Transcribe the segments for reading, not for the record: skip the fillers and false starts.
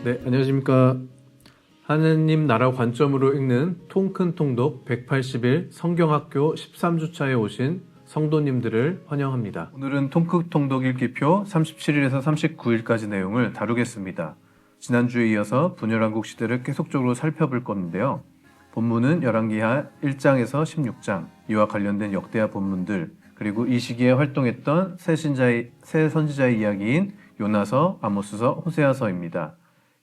네, 안녕하십니까. 하느님 나라 관점으로 읽는 통큰 통독 180일 성경학교 13주차에 오신 성도님들을 환영합니다. 오늘은 통큰 통독 읽기표 37일에서 39일까지 내용을 다루겠습니다. 지난주에 이어서 분열왕국 시대를 계속적으로 살펴볼 건데요. 본문은 열왕기하 1장에서 16장, 이와 관련된 역대하 본문들, 그리고 이 시기에 활동했던 새 선지자의 이야기인 요나서, 아모스서, 호세아서입니다.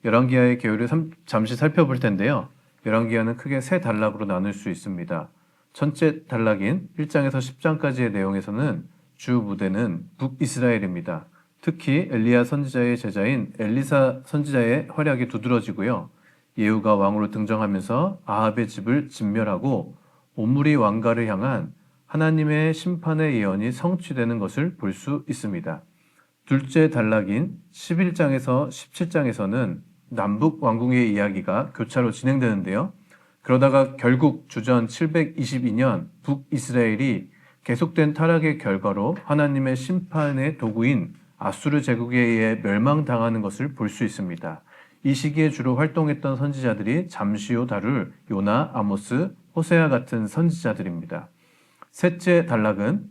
열왕기하의 계율을 잠시 살펴볼 텐데요. 열왕기하는 크게 세 단락으로 나눌 수 있습니다. 첫째 단락인 1장에서 10장까지의 내용에서는 주 무대는 북이스라엘입니다. 특히 엘리야 선지자의 제자인 엘리사 선지자의 활약이 두드러지고요. 예후가 왕으로 등장하면서 아합의 집을 진멸하고 오므리 왕가를 향한 하나님의 심판의 예언이 성취되는 것을 볼 수 있습니다. 둘째 단락인 11장에서 17장에서는 남북 왕궁의 이야기가 교차로 진행되는데요. 그러다가 결국 주전 722년 북이스라엘이 계속된 타락의 결과로 하나님의 심판의 도구인 아수르 제국에 의해 멸망당하는 것을 볼 수 있습니다. 이 시기에 주로 활동했던 선지자들이 잠시 후 다룰 요나, 아모스, 호세아 같은 선지자들입니다. 셋째 단락은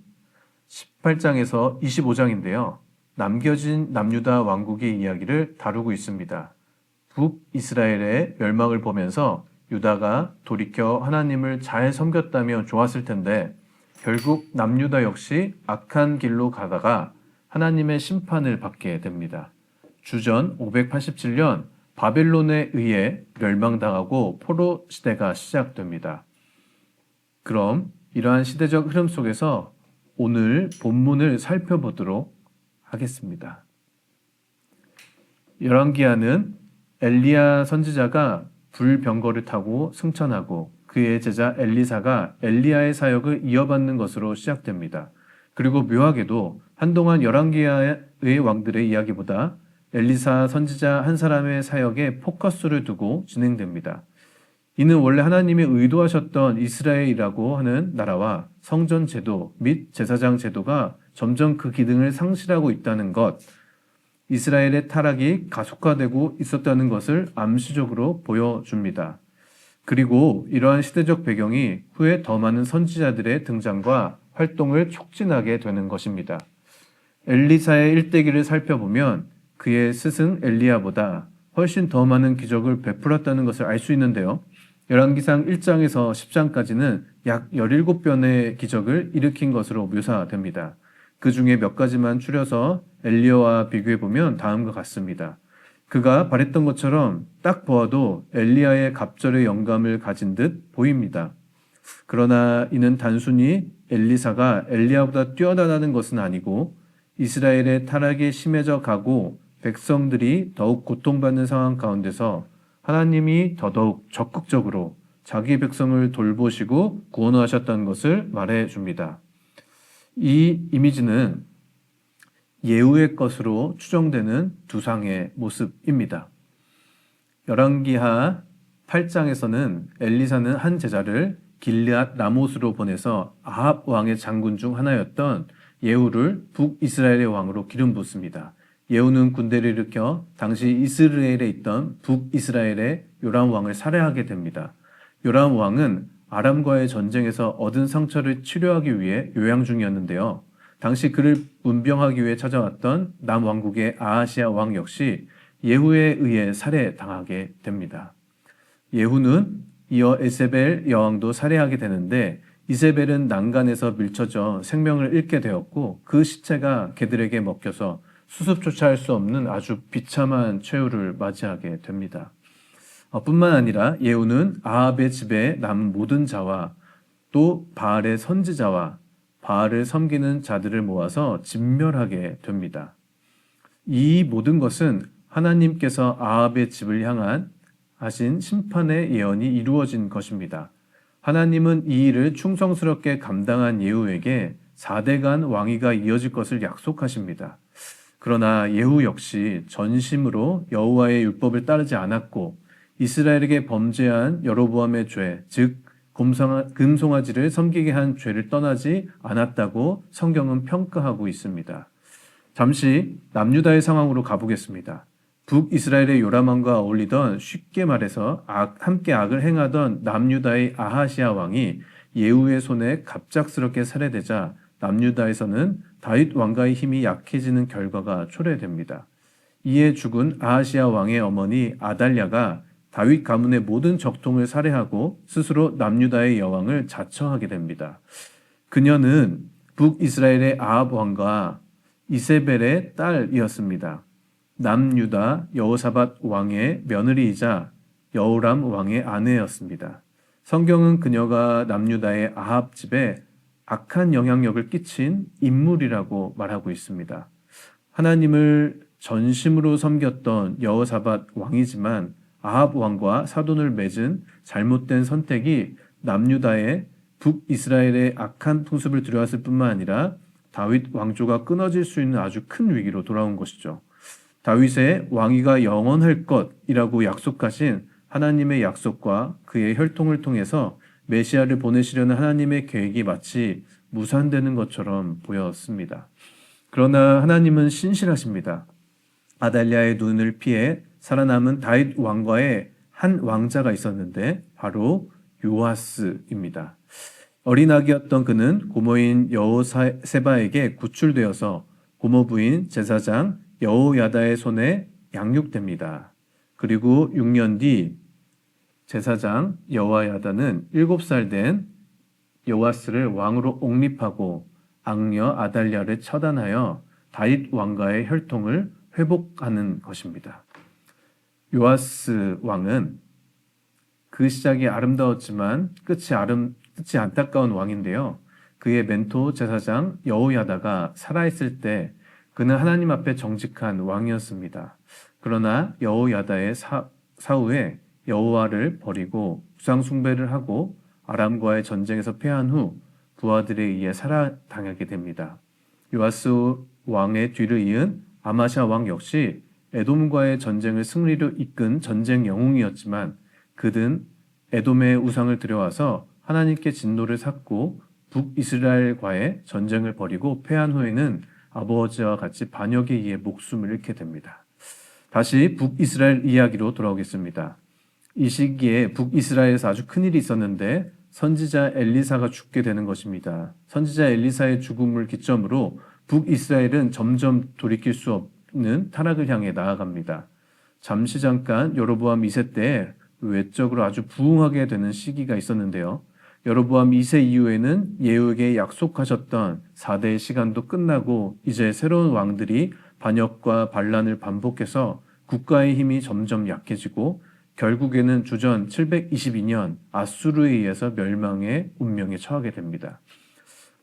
18장에서 25장인데요. 남겨진 남유다 왕국의 이야기를 다루고 있습니다. 북이스라엘의 멸망을 보면서 유다가 돌이켜 하나님을 잘 섬겼다면 좋았을 텐데 결국 남유다 역시 악한 길로 가다가 하나님의 심판을 받게 됩니다. 주전 587년 바벨론에 의해 멸망당하고 포로 시대가 시작됩니다. 그럼 이러한 시대적 흐름 속에서 오늘 본문을 살펴보도록 하겠습니다. 열왕기하는 엘리야 선지자가 불병거를 타고 승천하고 그의 제자 엘리사가 엘리야의 사역을 이어받는 것으로 시작됩니다. 그리고 묘하게도 한동안 열왕기하의 왕들의 이야기보다 엘리사 선지자 한 사람의 사역에 포커스를 두고 진행됩니다. 이는 원래 하나님이 의도하셨던 이스라엘이라고 하는 나라와 성전 제도 및 제사장 제도가 점점 그 기능을 상실하고 있다는 것, 이스라엘의 타락이 가속화되고 있었다는 것을 암시적으로 보여줍니다. 그리고 이러한 시대적 배경이 후에 더 많은 선지자들의 등장과 활동을 촉진하게 되는 것입니다. 엘리사의 일대기를 살펴보면 그의 스승 엘리야보다 훨씬 더 많은 기적을 베풀었다는 것을 알 수 있는데요. 열왕기상 1장에서 10장까지는 약 17변의 기적을 일으킨 것으로 묘사됩니다. 그 중에 몇 가지만 추려서 엘리야와 비교해보면 다음과 같습니다. 그가 바랬던 것처럼 딱 보아도 엘리야의 갑절의 영감을 가진 듯 보입니다. 그러나 이는 단순히 엘리사가 엘리야보다 뛰어나다는 것은 아니고 이스라엘의 타락이 심해져 가고 백성들이 더욱 고통받는 상황 가운데서 하나님이 더더욱 적극적으로 자기 백성을 돌보시고 구원하셨다는 것을 말해줍니다. 이 이미지는 예후의 것으로 추정되는 두상의 모습입니다. 열왕기하 8장에서는 엘리사는 한 제자를 길르앗 라못으로 보내서 아합 왕의 장군 중 하나였던 예후를 북이스라엘의 왕으로 기름 붓습니다. 예후는 군대를 일으켜 당시 이스라엘에 있던 북이스라엘의 요람 왕을 살해하게 됩니다. 요람 왕은 아람과의 전쟁에서 얻은 상처를 치료하기 위해 요양 중이었는데요. 당시 그를 문병하기 위해 찾아왔던 남왕국의 아하시아 왕 역시 예후에 의해 살해당하게 됩니다. 예후는 이어 에세벨 여왕도 살해하게 되는데 이세벨은 난간에서 밀쳐져 생명을 잃게 되었고 그 시체가 개들에게 먹혀서 수습조차 할 수 없는 아주 비참한 최후를 맞이하게 됩니다. 뿐만 아니라 예후는 아합의 집에 남은 모든 자와 또 바알의 선지자와 바알을 섬기는 자들을 모아서 진멸하게 됩니다. 이 모든 것은 하나님께서 아합의 집을 향한 하신 심판의 예언이 이루어진 것입니다. 하나님은 이 일을 충성스럽게 감당한 예후에게 4대간 왕위가 이어질 것을 약속하십니다. 그러나 예후 역시 전심으로 여호와의 율법을 따르지 않았고 이스라엘에게 범죄한 여로보암의 죄, 즉 금송아지를 섬기게 한 죄를 떠나지 않았다고 성경은 평가하고 있습니다. 잠시 남유다의 상황으로 가보겠습니다. 북이스라엘의 요람왕과 어울리던, 쉽게 말해서 함께 악을 행하던 남유다의 아하시아 왕이 예후의 손에 갑작스럽게 살해되자 남유다에서는 다윗 왕가의 힘이 약해지는 결과가 초래됩니다. 이에 죽은 아하시아 왕의 어머니 아달랴가 다윗 가문의 모든 적통을 살해하고 스스로 남유다의 여왕을 자처하게 됩니다. 그녀는 북이스라엘의 아합 왕과 이세벨의 딸이었습니다. 남유다 여호사밧 왕의 며느리이자 여호람 왕의 아내였습니다. 성경은 그녀가 남유다의 아합 집에 악한 영향력을 끼친 인물이라고 말하고 있습니다. 하나님을 전심으로 섬겼던 여호사밧 왕이지만 아합 왕과 사돈을 맺은 잘못된 선택이 남유다의 북이스라엘의 악한 풍습을 들여왔을 뿐만 아니라 다윗 왕조가 끊어질 수 있는 아주 큰 위기로 돌아온 것이죠. 다윗의 왕위가 영원할 것이라고 약속하신 하나님의 약속과 그의 혈통을 통해서 메시아를 보내시려는 하나님의 계획이 마치 무산되는 것처럼 보였습니다. 그러나 하나님은 신실하십니다. 아달랴의 눈을 피해 살아남은 다윗 왕과의 한 왕자가 있었는데 바로 요아스입니다. 어린 아기였던 그는 고모인 여호세바에게 구출되어서 고모부인 제사장 여호야다의 손에 양육됩니다. 그리고 6년 뒤 제사장 여호야다는 7살 된 요아스를 왕으로 옹립하고 악녀 아달랴를 처단하여 다윗 왕가의 혈통을 회복하는 것입니다. 요아스 왕은 그 시작이 아름다웠지만 끝이 안타까운 왕인데요. 그의 멘토 제사장 여호야다가 살아있을 때 그는 하나님 앞에 정직한 왕이었습니다. 그러나 여호야다의 사후에 여호와를 버리고 우상 숭배를 하고 아람과의 전쟁에서 패한 후 부하들에 의해 살아당하게 됩니다. 요아스 왕의 뒤를 이은 아마샤 왕 역시 에돔과의 전쟁을 승리로 이끈 전쟁 영웅이었지만 그는 에돔의 우상을 들여와서 하나님께 진노를 샀고 북이스라엘과의 전쟁을 벌이고 패한 후에는 아버지와 같이 반역에 의해 목숨을 잃게 됩니다. 다시 북이스라엘 이야기로 돌아오겠습니다. 이 시기에 북이스라엘에서 아주 큰일이 있었는데 선지자 엘리사가 죽게 되는 것입니다. 선지자 엘리사의 죽음을 기점으로 북이스라엘은 점점 돌이킬 수 없는 타락을 향해 나아갑니다. 잠깐 여로보암 2세 때 외적으로 아주 부흥하게 되는 시기가 있었는데요. 여로보암 2세 이후에는 예후에게 약속하셨던 4대의 시간도 끝나고 이제 새로운 왕들이 반역과 반란을 반복해서 국가의 힘이 점점 약해지고 결국에는 주전 722년 아수르에 의해서 멸망의 운명에 처하게 됩니다.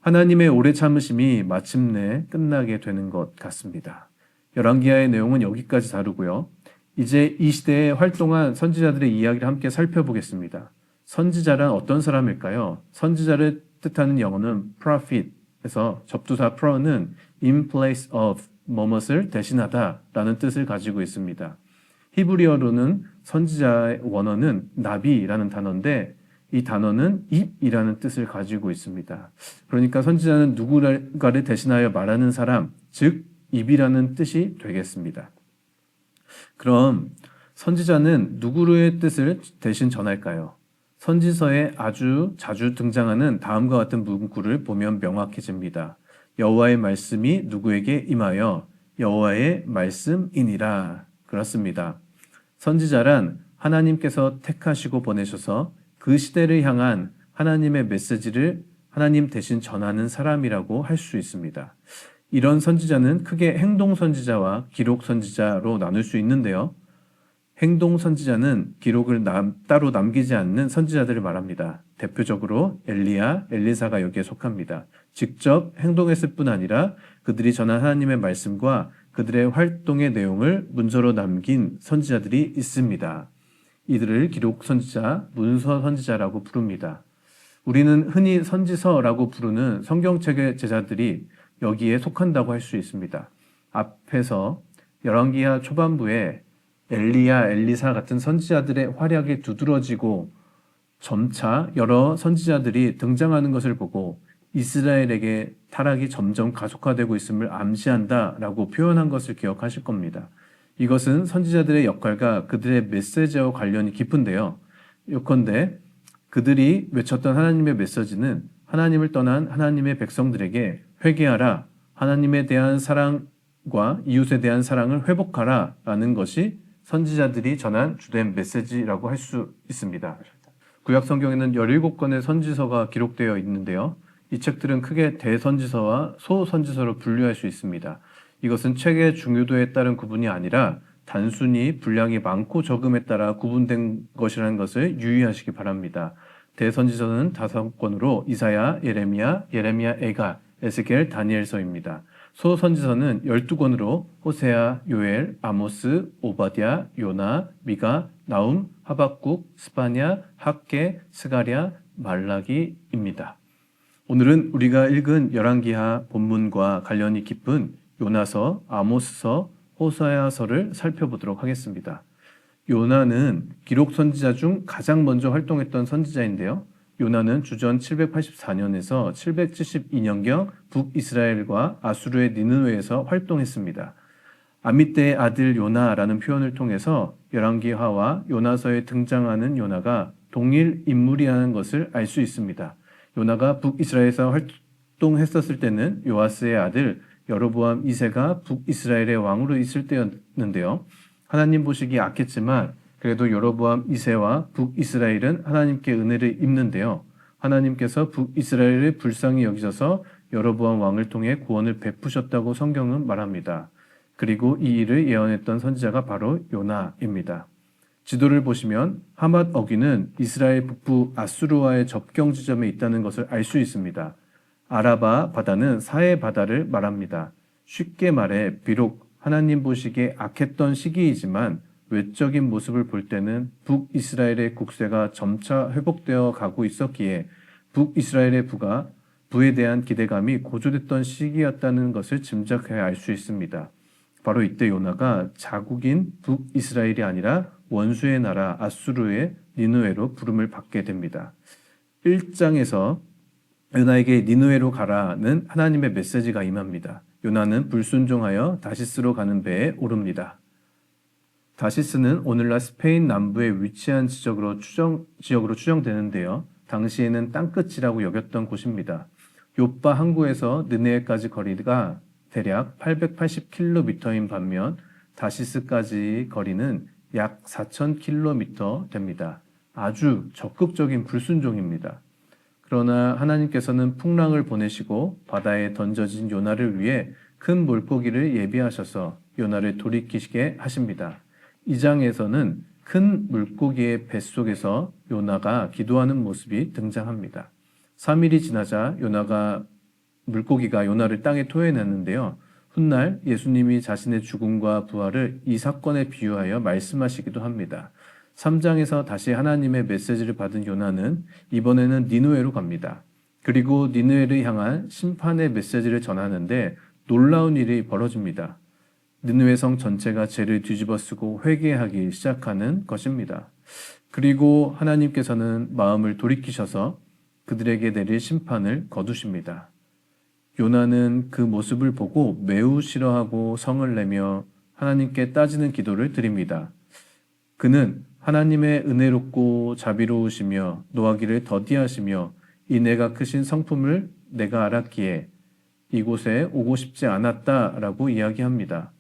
하나님의 오래 참으심이 마침내 끝나게 되는 것 같습니다. 열왕기하의 내용은 여기까지 다루고요. 이제 이 시대에 활동한 선지자들의 이야기를 함께 살펴보겠습니다. 선지자란 어떤 사람일까요? 선지자를 뜻하는 영어는 prophet에서 접두사 pro는 in place of 뭐뭇을 대신하다라는 뜻을 가지고 있습니다. 히브리어로는 선지자의 원어는 나비라는 단어인데 이 단어는 입이라는 뜻을 가지고 있습니다. 그러니까 선지자는 누군가를 대신하여 말하는 사람, 즉 입이라는 뜻이 되겠습니다. 그럼 선지자는 누구의 뜻을 대신 전할까요? 선지서에 아주 자주 등장하는 다음과 같은 문구를 보면 명확해집니다. 여호와의 말씀이 누구에게 임하여 여호와의 말씀이니라. 그렇습니다. 선지자란 하나님께서 택하시고 보내셔서 그 시대를 향한 하나님의 메시지를 하나님 대신 전하는 사람이라고 할 수 있습니다. 이런 선지자는 크게 행동 선지자와 기록 선지자로 나눌 수 있는데요. 행동 선지자는 기록을 따로 남기지 않는 선지자들을 말합니다. 대표적으로 엘리야, 엘리사가 여기에 속합니다. 직접 행동했을 뿐 아니라 그들이 전한 하나님의 말씀과 그들의 활동의 내용을 문서로 남긴 선지자들이 있습니다. 이들을 기록 선지자, 문서 선지자라고 부릅니다. 우리는 흔히 선지서라고 부르는 성경책의 제자들이 여기에 속한다고 할 수 있습니다. 앞에서 열왕기하 초반부에 엘리야, 엘리사 같은 선지자들의 활약이 두드러지고 점차 여러 선지자들이 등장하는 것을 보고 이스라엘에게 타락이 점점 가속화되고 있음을 암시한다라고 표현한 것을 기억하실 겁니다. 이것은 선지자들의 역할과 그들의 메시지와 관련이 깊은데요. 요컨대 그들이 외쳤던 하나님의 메시지는 하나님을 떠난 하나님의 백성들에게 회개하라, 하나님에 대한 사랑과 이웃에 대한 사랑을 회복하라 라는 것이 선지자들이 전한 주된 메시지라고 할 수 있습니다. 구약 성경에는 17권의 선지서가 기록되어 있는데요. 이 책들은 크게 대선지서와 소선지서로 분류할 수 있습니다. 이것은 책의 중요도에 따른 구분이 아니라 단순히 분량이 많고 적음에 따라 구분된 것이라는 것을 유의하시기 바랍니다. 대선지서는 5권으로 이사야, 예레미야, 에가, 에스겔, 다니엘서입니다. 소선지서는 12권으로 호세아, 요엘, 아모스, 오바댜, 요나, 미가, 나움, 하박국, 스바냐, 학개, 스가랴, 말라기입니다. 오늘은 우리가 읽은 열왕기하 본문과 관련이 깊은 요나서, 아모스서, 호세아서를 살펴보도록 하겠습니다. 요나는 기록 선지자 중 가장 먼저 활동했던 선지자인데요. 요나는 주전 784년에서 772년경 북이스라엘과 아수르의 니느웨에서 활동했습니다. 아미떼의 아들 요나라는 표현을 통해서 열왕기하와 요나서에 등장하는 요나가 동일 인물이라는 것을 알 수 있습니다. 요나가 북이스라엘에서 활동했었을 때는 요아스의 아들 여로보암 2세가 북이스라엘의 왕으로 있을 때였는데요. 하나님 보시기에 악했지만 그래도 여로보암 2세와 북이스라엘은 하나님께 은혜를 입는데요. 하나님께서 북이스라엘을 불쌍히 여기셔서 여로보암 왕을 통해 구원을 베푸셨다고 성경은 말합니다. 그리고 이 일을 예언했던 선지자가 바로 요나입니다. 지도를 보시면 하맛 어귀는 이스라엘 북부 아수르와의 접경 지점에 있다는 것을 알 수 있습니다. 아라바 바다는 사해 바다를 말합니다. 쉽게 말해 비록 하나님 보시기에 악했던 시기이지만 외적인 모습을 볼 때는 북이스라엘의 국세가 점차 회복되어 가고 있었기에 북이스라엘의 부에 대한 기대감이 고조됐던 시기였다는 것을 짐작해 알 수 있습니다. 바로 이때 요나가 자국인 북이스라엘이 아니라 원수의 나라 아수르의 니느웨로 부름을 받게 됩니다. 1장에서 요나에게 니느웨로 가라는 하나님의 메시지가 임합니다. 요나는 불순종하여 다시스로 가는 배에 오릅니다. 다시스는 오늘날 스페인 남부에 위치한 지역으로 추정되는데요. 당시에는 땅끝이라고 여겼던 곳입니다. 요빠 항구에서 느네웨까지 거리가 대략 880km인 반면 다시스까지 거리는 약 4000km 됩니다. 아주 적극적인 불순종입니다. 그러나 하나님께서는 풍랑을 보내시고 바다에 던져진 요나를 위해 큰 물고기를 예비하셔서 요나를 돌이키시게 하십니다. 이 장에서는 큰 물고기의 뱃속에서 요나가 기도하는 모습이 등장합니다. 3일이 지나자 물고기가 요나를 땅에 토해냈는데요. 훗날 예수님이 자신의 죽음과 부활을 이 사건에 비유하여 말씀하시기도 합니다. 3장에서 다시 하나님의 메시지를 받은 요나는 이번에는 니느웨로 갑니다. 그리고 니느웨를 향한 심판의 메시지를 전하는데 놀라운 일이 벌어집니다. 니느웨 성 전체가 죄를 뒤집어쓰고 회개하기 시작하는 것입니다. 그리고 하나님께서는 마음을 돌이키셔서 그들에게 내릴 심판을 거두십니다. 요나는 그 모습을 보고 매우 싫어하고 성을 내며 하나님께 따지는 기도를 드립니다. 그는 하나님의 은혜롭고 자비로우시며 노하기를 더디하시며 이내가 크신 성품을 내가 알았기에 이곳에 오고 싶지 않았다라고 이야기합니다.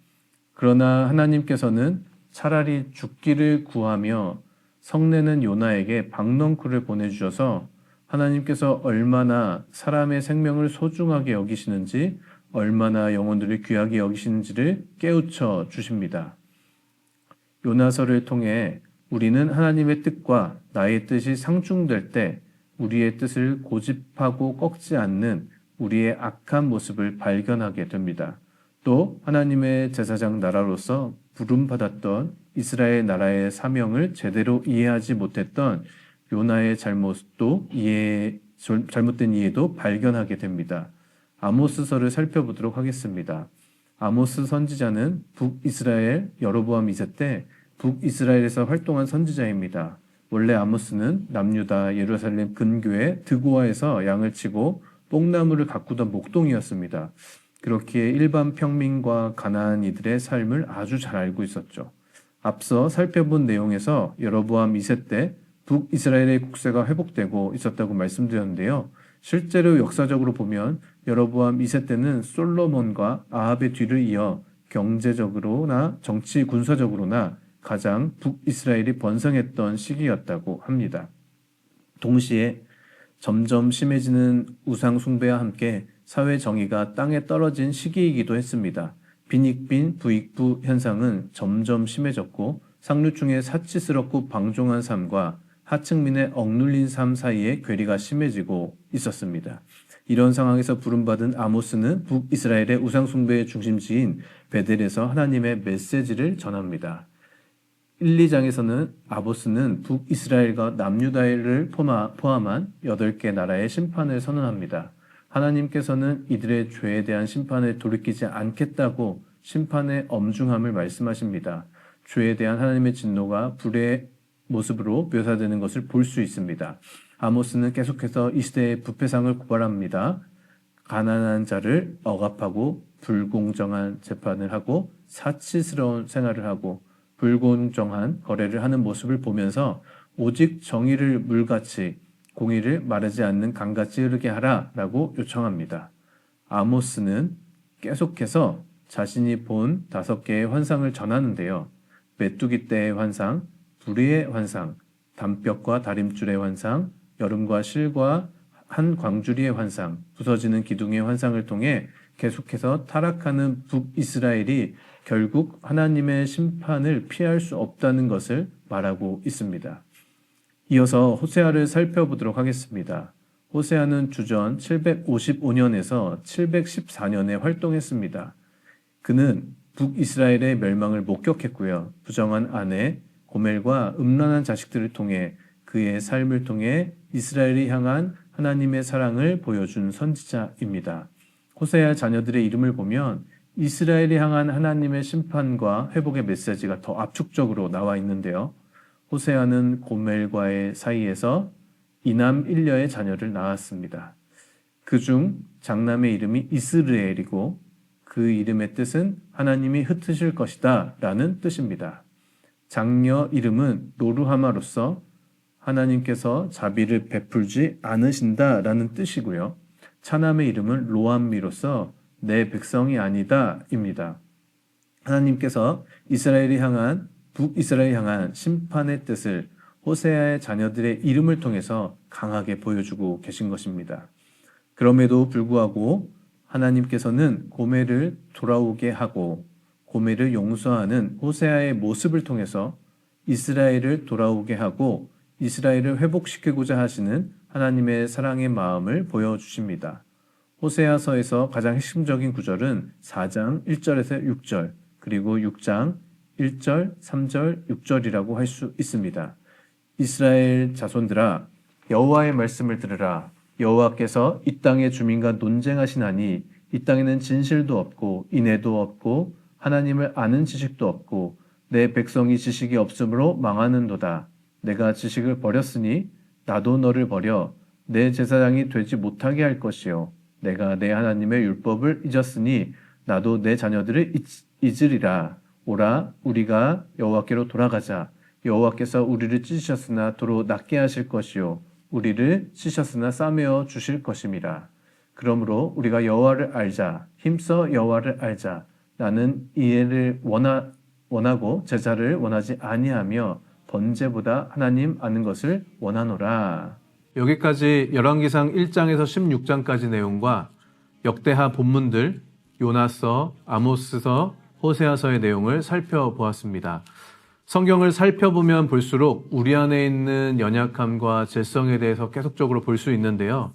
그러나 하나님께서는 차라리 죽기를 구하며 성내는 요나에게 박넝쿨을 보내주셔서 하나님께서 얼마나 사람의 생명을 소중하게 여기시는지 얼마나 영혼들을 귀하게 여기시는지를 깨우쳐 주십니다. 요나서를 통해 우리는 하나님의 뜻과 나의 뜻이 상충될 때 우리의 뜻을 고집하고 꺾지 않는 우리의 악한 모습을 발견하게 됩니다. 또 하나님의 제사장 나라로서 부름받았던 이스라엘 나라의 사명을 제대로 이해하지 못했던 요나의 잘못된 이해도 발견하게 됩니다. 아모스서를 살펴보도록 하겠습니다. 아모스 선지자는 북이스라엘 여로보암 2세 때 북이스라엘에서 활동한 선지자입니다. 원래 아모스는 남유다 예루살렘 근교의 드고아에서 양을 치고 뽕나무를 가꾸던 목동이었습니다. 그렇기에 일반 평민과 가나안 이들의 삶을 아주 잘 알고 있었죠. 앞서 살펴본 내용에서 여로보암 2세 때 북이스라엘의 국세가 회복되고 있었다고 말씀드렸는데요. 실제로 역사적으로 보면 여로보암 2세 때는 솔로몬과 아합의 뒤를 이어 경제적으로나 정치 군사적으로나 가장 북이스라엘이 번성했던 시기였다고 합니다. 동시에 점점 심해지는 우상 숭배와 함께 사회 정의가 땅에 떨어진 시기이기도 했습니다. 빈익빈 부익부 현상은 점점 심해졌고 상류층의 사치스럽고 방종한 삶과 하층민의 억눌린 삶 사이에 괴리가 심해지고 있었습니다. 이런 상황에서 부름받은 아모스는 북이스라엘의 우상 숭배의 중심지인 베델에서 하나님의 메시지를 전합니다. 1, 2장에서는 아모스는 북이스라엘과 남유다를 포함한 8개 나라의 심판을 선언합니다. 하나님께서는 이들의 죄에 대한 심판을 돌이키지 않겠다고 심판의 엄중함을 말씀하십니다. 죄에 대한 하나님의 진노가 불의 모습으로 묘사되는 것을 볼 수 있습니다. 아모스는 계속해서 이 시대의 부패상을 고발합니다. 가난한 자를 억압하고 불공정한 재판을 하고 사치스러운 생활을 하고 불공정한 거래를 하는 모습을 보면서 오직 정의를 물같이 공의를 마르지 않는 강같이 흐르게 하라라고 요청합니다. 아모스는 계속해서 자신이 본 5개의 환상을 전하는데요. 메뚜기 떼의 환상, 불의의 환상, 담벽과 다림줄의 환상, 여름과 실과 한 광주리의 환상, 부서지는 기둥의 환상을 통해 계속해서 타락하는 북이스라엘이 결국 하나님의 심판을 피할 수 없다는 것을 말하고 있습니다. 이어서 호세아를 살펴보도록 하겠습니다. 호세아는 주전 755년에서 714년에 활동했습니다. 그는 북이스라엘의 멸망을 목격했고요. 부정한 아내 고멜과 음란한 자식들을 통해 그의 삶을 통해 이스라엘이 향한 하나님의 사랑을 보여준 선지자입니다. 호세아 자녀들의 이름을 보면 이스라엘이 향한 하나님의 심판과 회복의 메시지가 더 압축적으로 나와 있는데요. 호세아는 고멜과의 사이에서 이남 일녀의 자녀를 낳았습니다. 그중 장남의 이름이 이스르엘이고 그 이름의 뜻은 하나님이 흩으실 것이다 라는 뜻입니다. 장녀 이름은 로루하마로서 하나님께서 자비를 베풀지 않으신다 라는 뜻이고요. 차남의 이름은 로암미로서 내 백성이 아니다 입니다. 하나님께서 북이스라엘이 향한 심판의 뜻을 호세아의 자녀들의 이름을 통해서 강하게 보여주고 계신 것입니다. 그럼에도 불구하고 하나님께서는 고멜을 돌아오게 하고 고멜을 용서하는 호세아의 모습을 통해서 이스라엘을 돌아오게 하고 이스라엘을 회복시키고자 하시는 하나님의 사랑의 마음을 보여주십니다. 호세아서에서 가장 핵심적인 구절은 4장 1절에서 6절 그리고 6장 1절, 3절, 6절이라고 할 수 있습니다. 이스라엘 자손들아 여호와의 말씀을 들으라. 여호와께서 이 땅의 주민과 논쟁하시나니 이 땅에는 진실도 없고 인애도 없고 하나님을 아는 지식도 없고 내 백성이 지식이 없으므로 망하는도다. 내가 지식을 버렸으니 나도 너를 버려 내 제사장이 되지 못하게 할 것이요 내가 내 하나님의 율법을 잊었으니 나도 내 자녀들을 잊으리라. 오라 우리가 여호와께로 돌아가자. 여호와께서 우리를 찢으셨으나 도로 낫게 하실 것이요 우리를 찢으셨으나 싸매어 주실 것임이라. 그러므로 우리가 여호와를 알자. 힘써 여호와를 알자. 나는 이해를 원하고 제사를 원하지 아니하며 번제보다 하나님 아는 것을 원하노라. 여기까지 열왕기상 1장에서 16장까지 내용과 역대하 본문들 요나서, 아모스서, 호세아서의 내용을 살펴보았습니다. 성경을 살펴보면 볼수록 우리 안에 있는 연약함과 죄성에 대해서 계속적으로 볼 수 있는데요.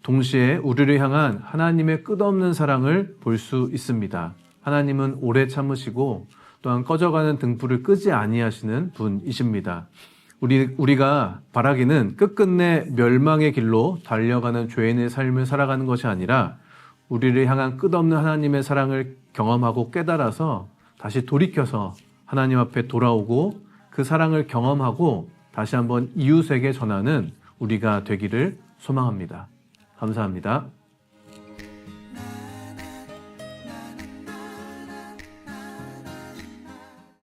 동시에 우리를 향한 하나님의 끝없는 사랑을 볼 수 있습니다. 하나님은 오래 참으시고 또한 꺼져가는 등불을 끄지 아니하시는 분이십니다. 우리가 바라기는 끝끝내 멸망의 길로 달려가는 죄인의 삶을 살아가는 것이 아니라 우리를 향한 끝없는 하나님의 사랑을 경험하고 깨달아서 다시 돌이켜서 하나님 앞에 돌아오고 그 사랑을 경험하고 다시 한번 이웃에게 전하는 우리가 되기를 소망합니다. 감사합니다.